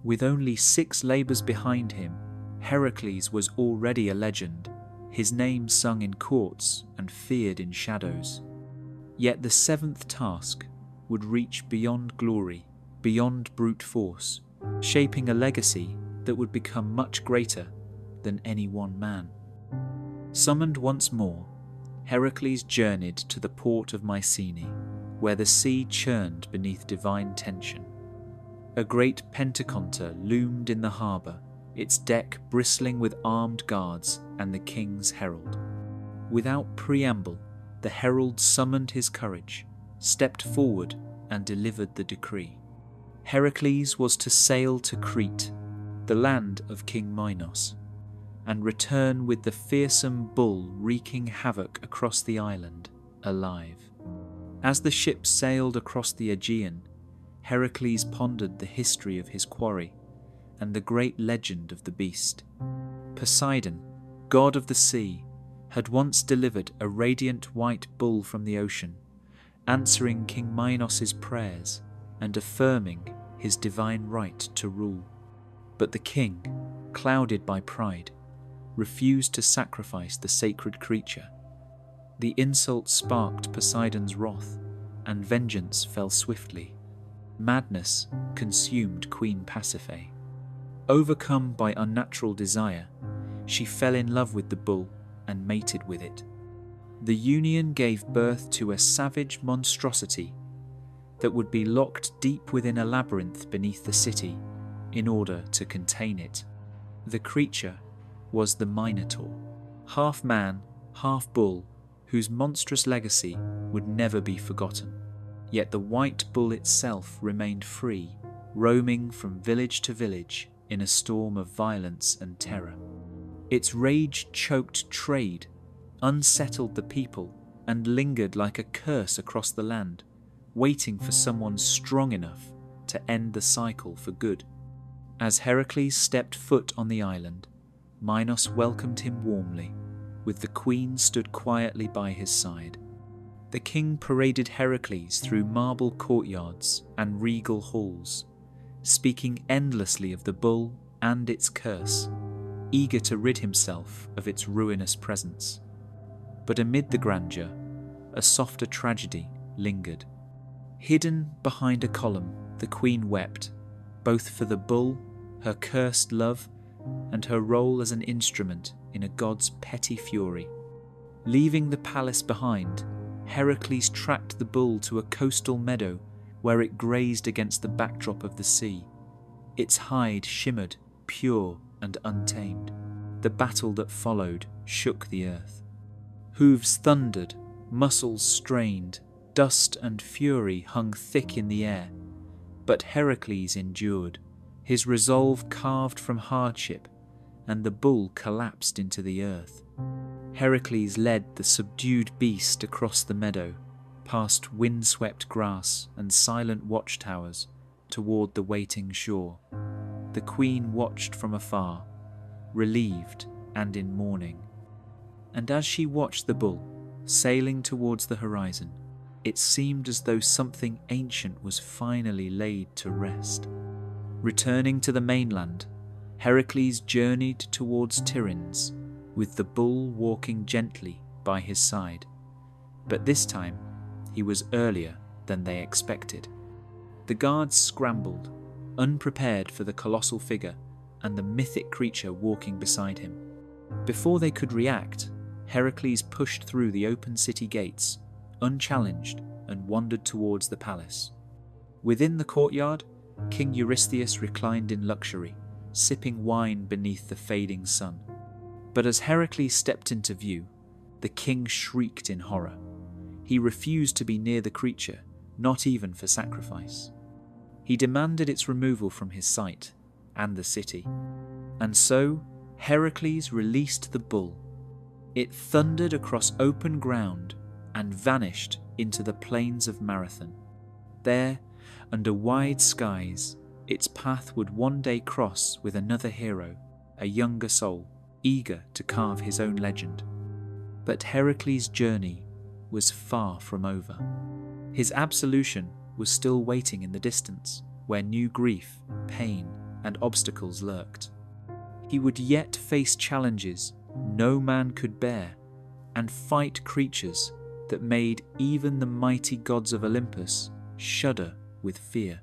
With only 6 labours behind him, Heracles was already a legend, his name sung in courts and feared in shadows. Yet the 7th task would reach beyond glory, beyond brute force, shaping a legacy that would become much greater than any one man. Summoned once more, Heracles journeyed to the port of Mycenae, where the sea churned beneath divine tension. A great pentaconter loomed in the harbour, its deck bristling with armed guards and the king's herald. Without preamble, the herald summoned his courage, stepped forward and delivered the decree. Heracles was to sail to Crete, the land of King Minos, and return with the fearsome bull wreaking havoc across the island, alive. As the ship sailed across the Aegean, Heracles pondered the history of his quarry and the great legend of the beast. Poseidon, god of the sea, had once delivered a radiant white bull from the ocean, answering King Minos' prayers and affirming his divine right to rule. But the king, clouded by pride, refused to sacrifice the sacred creature. The insult sparked Poseidon's wrath, and vengeance fell swiftly. Madness consumed Queen Pasiphae. Overcome by unnatural desire, she fell in love with the bull and mated with it. The union gave birth to a savage monstrosity that would be locked deep within a labyrinth beneath the city in order to contain it. The creature was the Minotaur, half man, half bull, whose monstrous legacy would never be forgotten. Yet the white bull itself remained free, roaming from village to village in a storm of violence and terror. Its rage choked trade, unsettled the people, and lingered like a curse across the land, waiting for someone strong enough to end the cycle for good. As Heracles stepped foot on the island, Minos welcomed him warmly, with the queen stood quietly by his side. The king paraded Heracles through marble courtyards and regal halls, speaking endlessly of the bull and its curse, eager to rid himself of its ruinous presence. But amid the grandeur, a softer tragedy lingered. Hidden behind a column, the queen wept, both for the bull, her cursed love, and her role as an instrument in a god's petty fury. Leaving the palace behind, Heracles tracked the bull to a coastal meadow where it grazed against the backdrop of the sea. Its hide shimmered, pure and untamed. The battle that followed shook the earth. Hooves thundered, muscles strained, dust and fury hung thick in the air. But Heracles endured, his resolve carved from hardship, and the bull collapsed into the earth. Heracles led the subdued beast across the meadow, past windswept grass and silent watchtowers, toward the waiting shore. The queen watched from afar, relieved and in mourning. And as she watched the bull, sailing towards the horizon, it seemed as though something ancient was finally laid to rest. Returning to the mainland, Heracles journeyed towards Tiryns, with the bull walking gently by his side. But this time, he was earlier than they expected. The guards scrambled, unprepared for the colossal figure and the mythic creature walking beside him. Before they could react, Heracles pushed through the open city gates, unchallenged, and wandered towards the palace. Within the courtyard, King Eurystheus reclined in luxury, sipping wine beneath the fading sun. But as Heracles stepped into view, the king shrieked in horror. He refused to be near the creature, not even for sacrifice. He demanded its removal from his sight and the city. And so Heracles released the bull. It thundered across open ground and vanished into the plains of Marathon. There, under wide skies, its path would one day cross with another hero, a younger soul, eager to carve his own legend. But Heracles' journey was far from over. His absolution was still waiting in the distance, where new grief, pain, and obstacles lurked. He would yet face challenges no man could bear, and fight creatures that made even the mighty gods of Olympus shudder with fear.